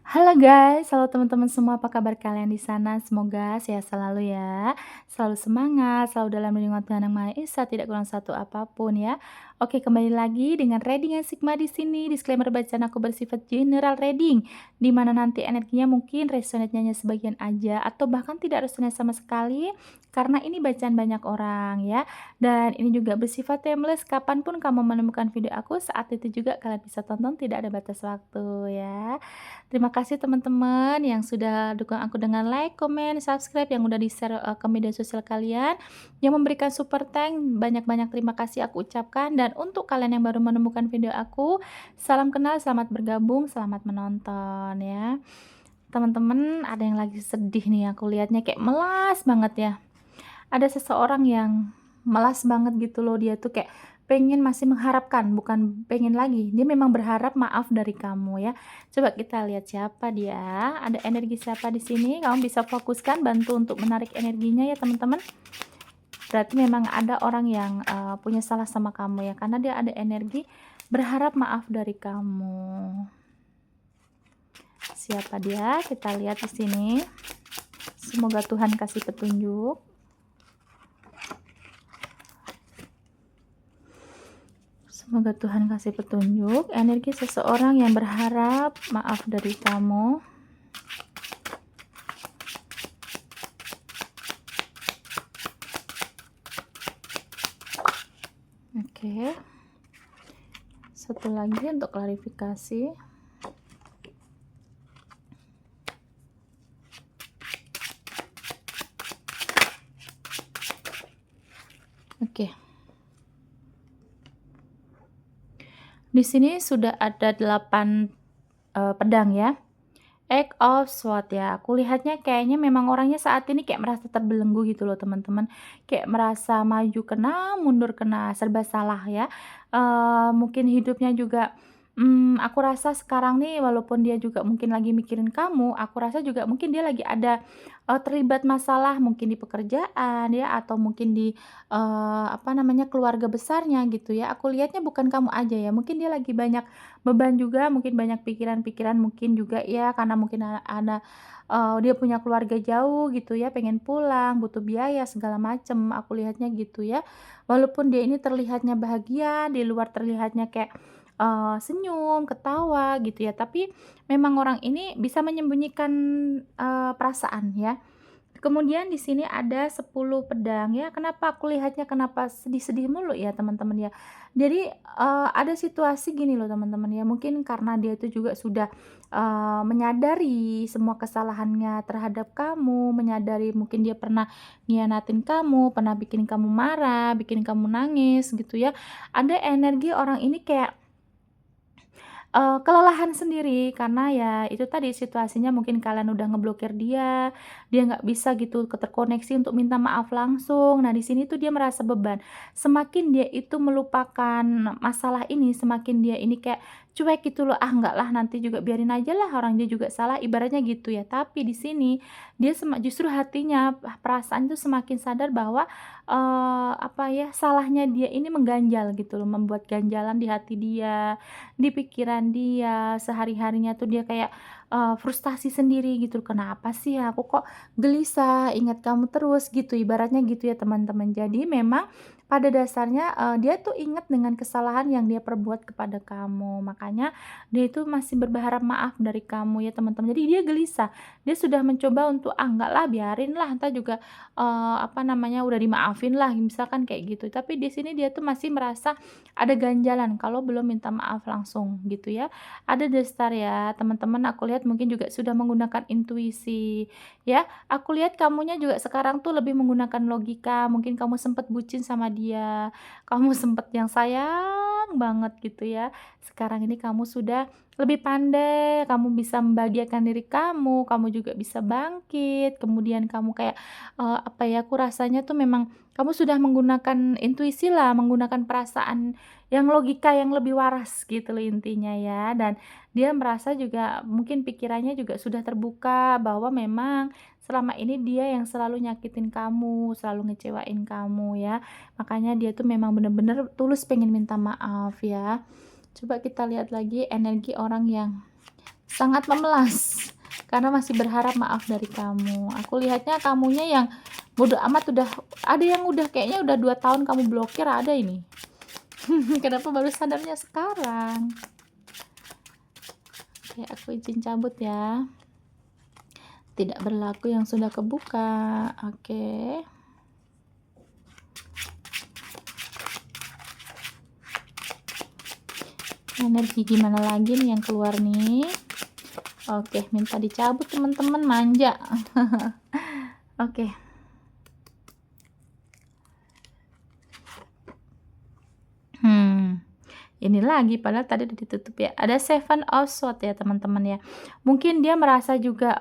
Halo guys, halo teman-teman semua, apa kabar kalian di sana? Semoga sehat selalu ya, selalu semangat, selalu dalam lindungan Tuhan Yang Maha Esa, tidak kurang satu apapun ya. Oke, kembali lagi dengan reading yang Sigma di sini. Disclaimer bacaan aku bersifat general reading, di mana nanti energinya mungkin resonate-nya hanya sebagian aja, atau bahkan tidak resonate sama sekali, karena ini bacaan banyak orang ya. Dan ini juga bersifat timeless, kapanpun kamu menemukan video aku, saat itu juga kalian bisa tonton, tidak ada batas waktu ya. Terima kasih teman-teman yang sudah dukung aku dengan like, komen, subscribe, yang udah di-share ke media sosial kalian, yang memberikan super thank, banyak-banyak terima kasih aku ucapkan. Dan untuk kalian yang baru menemukan video aku, salam kenal, selamat bergabung, selamat menonton ya. Teman-teman, ada yang lagi sedih nih, aku lihatnya kayak melas banget ya. Ada seseorang yang melas banget gitu loh, dia tuh kayak pengen, masih mengharapkan, bukan pengen lagi, dia memang berharap maaf dari kamu ya. Coba kita lihat siapa dia, ada energi siapa di sini, kamu bisa fokuskan, bantu untuk menarik energinya ya teman-teman. Berarti memang ada orang yang punya salah sama kamu ya, karena dia ada energi berharap maaf dari kamu. Siapa dia? Kita lihat di sini. Semoga Tuhan kasih petunjuk. Semoga Tuhan kasih petunjuk, energi seseorang yang berharap maaf dari kamu. Oke. Satu lagi untuk klarifikasi. Oke. Di sini sudah ada 8 pedang ya. Eight of Swords ya. Aku lihatnya kayaknya memang orangnya saat ini kayak merasa terbelenggu gitu loh teman-teman. Kayak merasa maju kena, mundur kena, serba salah ya. Mungkin hidupnya juga, aku rasa sekarang nih walaupun dia juga mungkin lagi mikirin kamu, aku rasa juga mungkin dia lagi ada, terlibat masalah mungkin di pekerjaan ya, atau mungkin di, apa namanya, keluarga besarnya gitu ya. Aku lihatnya bukan kamu aja ya, mungkin dia lagi banyak beban juga, mungkin banyak pikiran-pikiran, mungkin juga ya karena mungkin ada, dia punya keluarga jauh gitu ya, pengen pulang, butuh biaya segala macem, aku lihatnya gitu ya. Walaupun dia ini terlihatnya bahagia, di luar terlihatnya kayak, senyum, ketawa gitu ya, tapi memang orang ini bisa menyembunyikan, perasaan ya. Kemudian di sini ada 10 pedang ya, kenapa aku lihatnya kenapa sedih-sedih mulu ya teman-teman ya. Jadi, ada situasi gini loh teman-teman ya, mungkin karena dia itu juga sudah, menyadari semua kesalahannya terhadap kamu, menyadari mungkin dia pernah ngianatin kamu, pernah bikin kamu marah, bikin kamu nangis gitu ya. Ada energi orang ini kayak kelelahan sendiri karena ya itu tadi situasinya mungkin kalian udah ngeblokir dia, dia nggak bisa gitu terkoneksi untuk minta maaf langsung. Nah, di sini tuh dia merasa beban. Semakin dia itu melupakan masalah ini, semakin dia ini kayak cuek gitu loh, "Ah, enggak lah, nanti juga biarin aja lah, orang dia juga salah," ibaratnya gitu ya. Tapi di sini dia justru hatinya, perasaan tuh semakin sadar bahwa, apa ya, salahnya dia ini mengganjal gitu loh, membuat ganjalan di hati dia, di pikiran dia, sehari-harinya tuh dia kayak, frustasi sendiri gitu, "Kenapa sih aku kok gelisah, ingat kamu terus?" Gitu, ibaratnya gitu ya teman-teman. Jadi memang pada dasarnya, dia tuh ingat dengan kesalahan yang dia perbuat kepada kamu, makanya dia itu masih berharap maaf dari kamu ya teman-teman. Jadi dia gelisah, dia sudah mencoba untuk, "Ah, enggak lah, biarin lah, entar juga, apa namanya, udah dimaafin lah," misalkan kayak gitu. Tapi di sini dia tuh masih merasa ada ganjalan kalau belum minta maaf langsung gitu ya. Ada destar ya, teman-teman aku lihat mungkin juga sudah menggunakan intuisi ya. Aku lihat kamunya juga sekarang tuh lebih menggunakan logika, mungkin kamu sempet bucin sama dia, kamu sempet yang sayang banget gitu ya. Sekarang ini kamu sudah lebih pandai, kamu bisa membahagiakan diri kamu juga bisa bangkit, kemudian kamu kayak, apa ya, aku rasanya tuh memang kamu sudah menggunakan intuisi lah, menggunakan perasaan yang logika yang lebih waras gitu loh intinya ya. Dan dia merasa juga mungkin pikirannya juga sudah terbuka bahwa memang selama ini dia yang selalu nyakitin kamu, selalu ngecewain kamu ya. Makanya dia tuh memang bener-bener tulus pengen minta maaf ya. Coba kita lihat lagi energi orang yang sangat memelas, karena masih berharap maaf dari kamu. Aku lihatnya kamunya yang bodo amat, udah ada yang udah kayaknya udah 2 tahun kamu blokir ada ini. Kenapa baru sadarnya sekarang? Oke, aku izin cabut ya. Tidak berlaku yang sudah kebuka. Oke. Energi gimana lagi nih yang keluar nih? Oke, minta dicabut teman-teman, manja. Oke. Ini lagi padahal tadi udah ditutup ya. Ada Seven of Swords ya teman-teman ya. Mungkin dia merasa juga,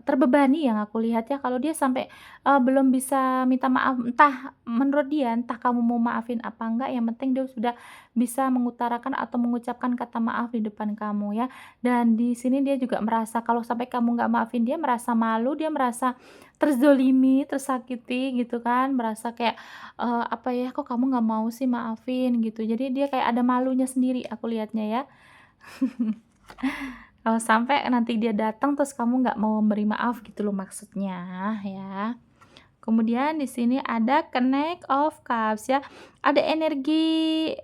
terbebani yang aku lihat ya, kalau dia sampai, belum bisa minta maaf, entah menurut dia, entah kamu mau maafin apa enggak, yang penting dia sudah bisa mengutarakan atau mengucapkan kata maaf di depan kamu ya. Dan di sini dia juga merasa kalau sampai kamu nggak maafin dia merasa malu, dia merasa terzolimi, tersakiti gitu kan, merasa kayak apa ya, "Kok kamu nggak mau sih maafin?" Gitu. Jadi dia kayak ada malunya sendiri aku lihatnya ya. Kalau sampai nanti dia datang terus kamu nggak mau memberi maaf gitu loh maksudnya ya. Kemudian di sini ada Knight of Cups ya, ada energi,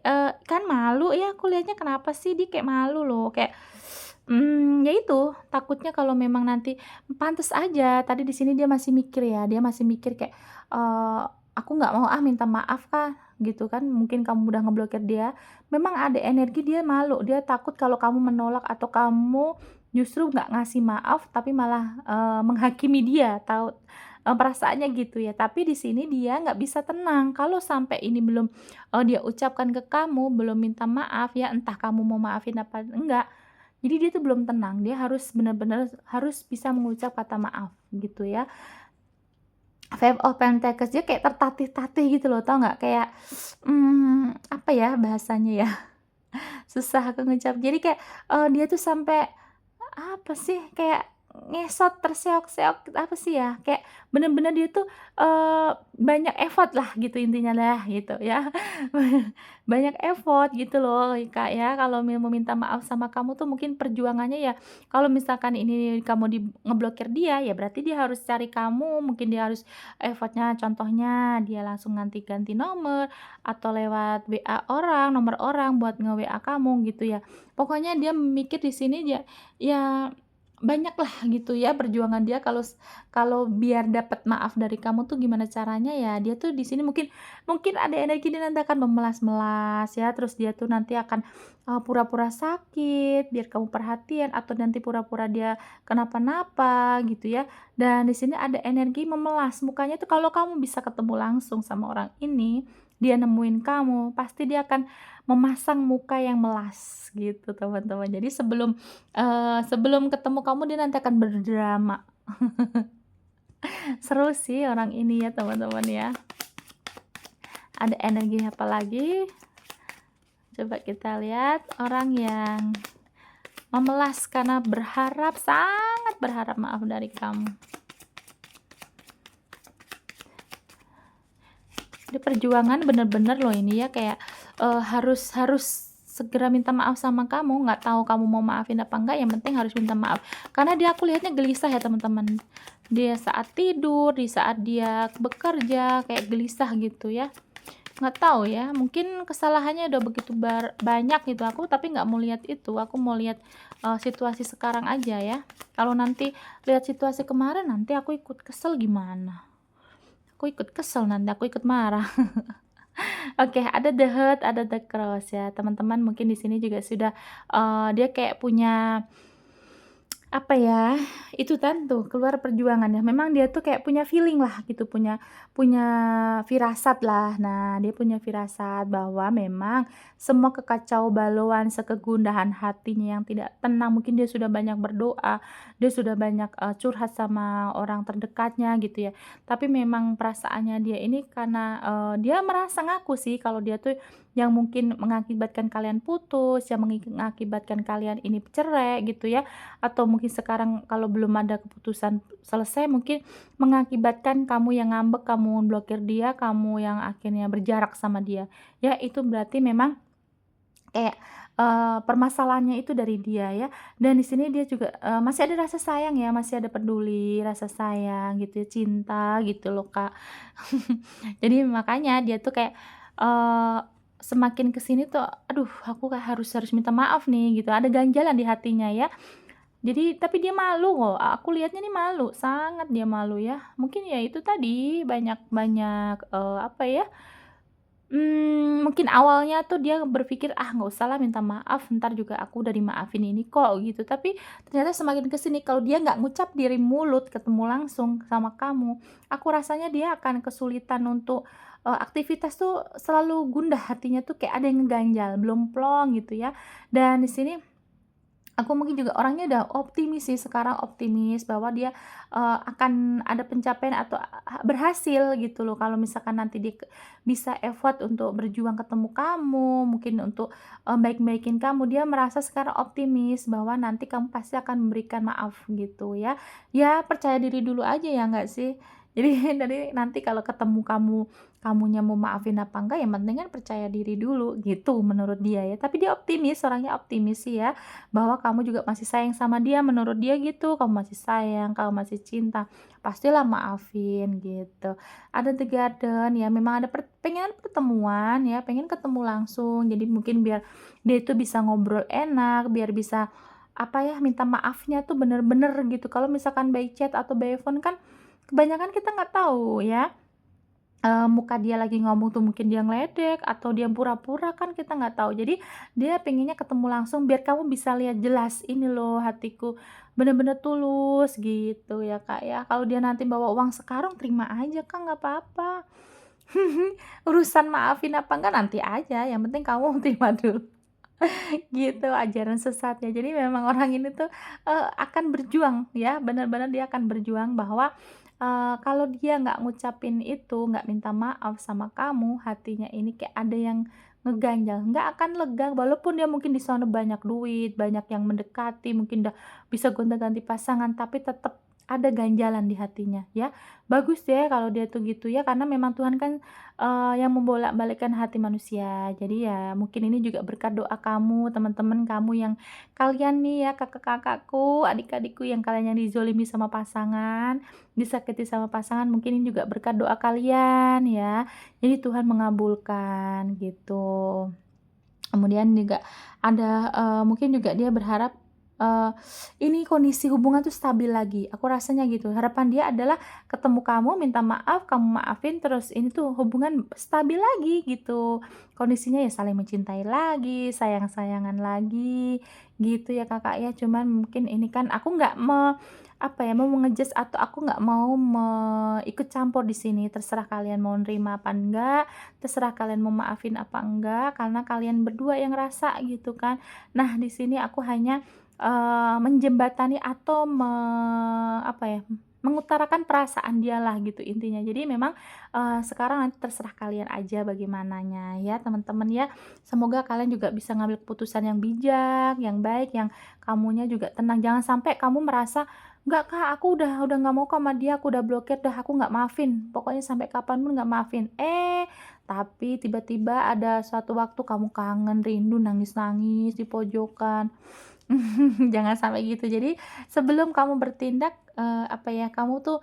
kan malu ya aku lihatnya kenapa sih dia kayak malu loh, kayak, ya itu takutnya kalau memang nanti pantes aja tadi di sini dia masih mikir ya, dia masih mikir kayak, eee, "Aku nggak mau ah minta maaf Kak," gitu kan, mungkin kamu udah ngeblokir dia, memang ada energi dia malu, dia takut kalau kamu menolak atau kamu justru nggak ngasih maaf tapi malah, menghakimi dia, perasaannya gitu ya. Tapi di sini dia nggak bisa tenang kalau sampai ini belum, dia ucapkan ke kamu, belum minta maaf ya, entah kamu mau maafin apa enggak, jadi dia tuh belum tenang, dia harus benar-benar harus bisa mengucap kata maaf gitu ya. Five of Pentacles, dia kayak tertatih-tatih gitu loh, tau nggak? Kayak, apa ya bahasanya ya, susah aku ngucap. Jadi kayak, dia tuh sampai apa sih, kayak ngesot, terseok-seok, apa sih ya, kayak bener-bener dia tuh, banyak effort lah gitu intinya lah gitu ya. Banyak effort gitu loh Kak ya, kalau mau minta maaf sama kamu tuh mungkin perjuangannya ya, kalau misalkan ini kamu ngeblokir dia, ya berarti dia harus cari kamu, mungkin dia harus effort-nya contohnya dia langsung ganti-ganti nomor, atau lewat WA orang, nomor orang buat nge-WA kamu gitu ya. Pokoknya dia mikir di sini dia ya banyaklah gitu ya perjuangan dia kalau biar dapat maaf dari kamu tuh gimana caranya ya, dia tuh di sini mungkin mungkin ada energi dia nanti akan memelas-melas ya, terus dia tuh nanti akan, pura-pura sakit biar kamu perhatian atau nanti pura-pura dia kenapa-napa gitu ya. Dan di sini ada energi memelas, mukanya tuh kalau kamu bisa ketemu langsung sama orang ini, dia nemuin kamu, pasti dia akan memasang muka yang melas gitu teman-teman. Jadi sebelum ketemu kamu dia nanti akan berdrama. Seru sih orang ini ya teman-teman ya. Ada energi apa lagi? Coba kita lihat orang yang memelas karena berharap, sangat berharap maaf dari kamu. Di perjuangan bener-bener loh ini ya kayak, harus harus segera minta maaf sama kamu, nggak tahu kamu mau maafin apa enggak, yang penting harus minta maaf. Karena dia aku lihatnya gelisah ya teman-teman. Dia saat tidur, di saat dia bekerja, kayak gelisah gitu ya. Nggak tahu ya, mungkin kesalahannya udah begitu banyak gitu, aku tapi nggak mau lihat itu, aku mau lihat, situasi sekarang aja ya. Kalau nanti lihat situasi kemarin, nanti aku ikut kesel gimana? Aku ikut kesel nanti, aku ikut marah. Oke, ada The Hurt, ada The Cross ya. Teman-teman mungkin di sini juga sudah, dia kayak punya apa ya, itu kan tuh keluar perjuangannya. Memang dia tuh kayak punya feeling lah gitu, punya punya firasat lah. Nah, dia punya firasat bahwa memang semua kekacau balauan, sekegundahan hatinya yang tidak tenang, mungkin dia sudah banyak berdoa, dia sudah banyak, curhat sama orang terdekatnya gitu ya. Tapi memang perasaannya dia ini karena, dia merasa ngaku sih kalau dia tuh yang mungkin mengakibatkan kalian putus, yang mengakibatkan kalian ini cerai gitu ya, atau mungkin sekarang kalau belum ada keputusan selesai mungkin mengakibatkan kamu yang ngambek, kamu blokir dia, kamu yang akhirnya berjarak sama dia. Ya itu berarti memang kayak, permasalahannya itu dari dia ya, dan di sini dia juga, masih ada rasa sayang ya, masih ada peduli, rasa sayang gitu ya, cinta gitu loh, Kak. Jadi makanya dia tuh kayak, eee, semakin ke sini tuh, aduh aku kayak harus harus minta maaf nih gitu, ada ganjalan di hatinya ya. Jadi tapi dia malu kok, aku lihatnya nih malu, sangat dia malu ya. Mungkin ya itu tadi banyak banyak, apa ya, mungkin awalnya tuh dia berpikir, "Ah, nggak usahlah minta maaf, entar juga aku udah dimaafin ini kok," gitu. Tapi ternyata semakin ke sini kalau dia nggak ngucap dari mulut, ketemu langsung sama kamu, aku rasanya dia akan kesulitan untuk, aktivitas tuh selalu gundah hatinya tuh kayak ada yang ngeganjal, belum plong gitu ya. Dan di sini aku mungkin juga orangnya udah optimis sih sekarang, optimis bahwa dia, akan ada pencapaian atau berhasil gitu loh kalau misalkan nanti dia bisa effort untuk berjuang ketemu kamu, mungkin untuk, baik-baikin kamu. Dia merasa sekarang optimis bahwa nanti kamu pasti akan memberikan maaf gitu ya. Ya percaya diri dulu aja ya nggak sih? Jadi dari nanti kalau ketemu kamunya mau maafin apa enggak, yang penting kan percaya diri dulu gitu menurut dia ya. Tapi dia optimis, orangnya optimis sih ya. Bahwa kamu juga masih sayang sama dia, menurut dia gitu, kamu masih sayang, kamu masih cinta, pastilah maafin gitu. Ada The Garden, ya memang ada pengen pertemuan ya, pengen ketemu langsung, jadi mungkin biar dia itu bisa ngobrol enak, biar bisa, apa ya, minta maafnya tuh bener-bener gitu. Kalau misalkan by chat atau by phone kan kebanyakan kita nggak tahu ya, muka dia lagi ngomong tuh mungkin dia ngeledek atau dia pura-pura kan kita nggak tahu. Jadi dia pengennya ketemu langsung biar kamu bisa lihat jelas, "Ini loh hatiku bener-bener tulus," gitu ya, Kak, ya. Kalau dia nanti bawa uang sekarang terima aja, Kak, nggak apa-apa. Urusan maafin apa enggak nanti aja, yang penting kamu terima dulu. Gitu ajaran sesatnya. Jadi memang orang ini tuh, akan berjuang ya, benar-benar dia akan berjuang bahwa, kalau dia nggak ngucapin itu, nggak minta maaf sama kamu, hatinya ini kayak ada yang ngeganjal, nggak akan lega walaupun dia mungkin di sana banyak duit, banyak yang mendekati, mungkin udah bisa gonta-ganti pasangan, tapi tetap ada ganjalan di hatinya ya. Bagus deh kalau dia tuh gitu ya, karena memang Tuhan kan yang membolak-balikkan hati manusia. Jadi ya mungkin ini juga berkat doa kamu, teman-teman kamu yang kalian nih ya, kakak-kakakku, adik-adikku yang kalian yang dizolimi sama pasangan, disakiti sama pasangan, mungkin ini juga berkat doa kalian ya. Jadi Tuhan mengabulkan gitu. Kemudian juga ada, mungkin juga dia berharap, eee, ini kondisi hubungan tuh stabil lagi, aku rasanya gitu. Harapan dia adalah ketemu kamu, minta maaf, kamu maafin, terus ini tuh hubungan stabil lagi gitu. Kondisinya ya saling mencintai lagi, sayang-sayangan lagi, gitu ya Kakak ya. Cuman mungkin ini kan aku nggak apa ya, mau atau aku nggak mau ikut campur di sini, terserah kalian mau nerima apa enggak. Terserah kalian mau maafin apa enggak, karena kalian berdua yang rasa gitu kan. Nah, di sini aku hanya, menjembatani atau apa ya, mengutarakan perasaan dialah gitu intinya. Jadi memang, sekarang nanti terserah kalian aja bagaimananya ya teman-teman ya. Semoga kalian juga bisa ngambil keputusan yang bijak, yang baik, yang kamunya juga tenang. Jangan sampai kamu merasa, "Enggak Kak, aku udah nggak mau kok sama dia, aku udah blokir dah, aku nggak maafin, pokoknya sampai kapan pun nggak maafin." Tapi tiba-tiba ada suatu waktu kamu kangen, rindu, nangis-nangis di pojokan. Jangan sampai gitu. Jadi sebelum kamu bertindak, apa ya, kamu tuh,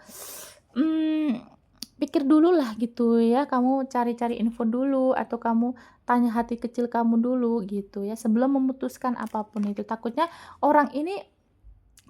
mmm, pikir dululah gitu ya, kamu cari-cari info dulu atau kamu tanya hati kecil kamu dulu gitu ya, sebelum memutuskan apapun itu. Takutnya orang ini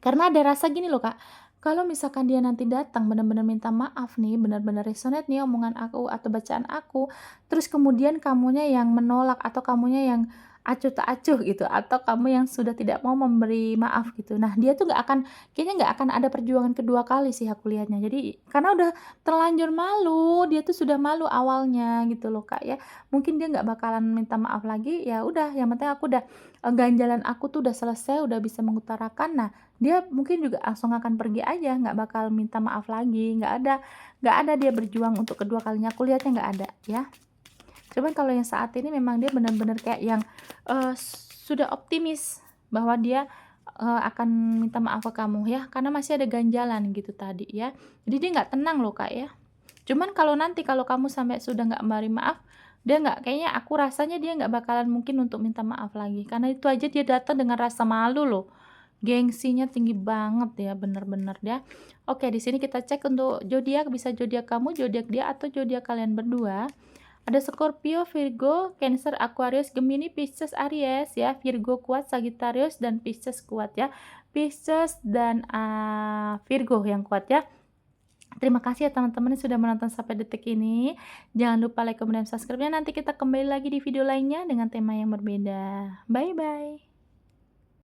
karena ada rasa gini loh, Kak, kalau misalkan dia nanti datang benar-benar minta maaf nih, benar-benar resonate nih omongan aku atau bacaan aku, terus kemudian kamunya yang menolak atau kamunya yang acuh tak acuh gitu, atau kamu yang sudah tidak mau memberi maaf gitu. Nah, dia tuh nggak akan kayaknya nggak akan ada perjuangan kedua kali sih aku lihatnya. Jadi karena udah terlanjur malu, dia tuh sudah malu awalnya gitu loh, Kak, ya. Mungkin dia nggak bakalan minta maaf lagi, ya udah yang penting aku udah, ganjalan aku tuh udah selesai, udah bisa mengutarakan. Nah, dia mungkin juga langsung akan pergi aja, nggak bakal minta maaf lagi, nggak ada dia berjuang untuk kedua kalinya, aku lihatnya nggak ada, ya. Cuman kalau yang saat ini memang dia benar-benar kayak yang, sudah optimis bahwa dia, akan minta maaf ke kamu ya, karena masih ada ganjalan gitu tadi ya. Jadi dia nggak tenang loh, Kak, ya. Cuman kalau nanti kalau kamu sampai sudah nggak memberi maaf, Dia nggak kayaknya aku rasanya dia nggak bakalan mungkin untuk minta maaf lagi, karena itu aja dia datang dengan rasa malu loh. Gengsinya tinggi banget ya, bener-bener ya. Oke, di sini kita cek untuk zodiak, bisa zodiak kamu, zodiak dia, atau zodiak kalian berdua. Ada Scorpio, Virgo, Cancer, Aquarius, Gemini, Pisces, Aries ya. Virgo kuat, Sagittarius, dan Pisces kuat ya. Pisces dan Virgo yang kuat ya. Terima kasih ya teman-teman yang sudah menonton sampai detik ini. Jangan lupa like, comment, dan subscribe-nya. Nanti kita kembali lagi di video lainnya dengan tema yang berbeda. Bye-bye.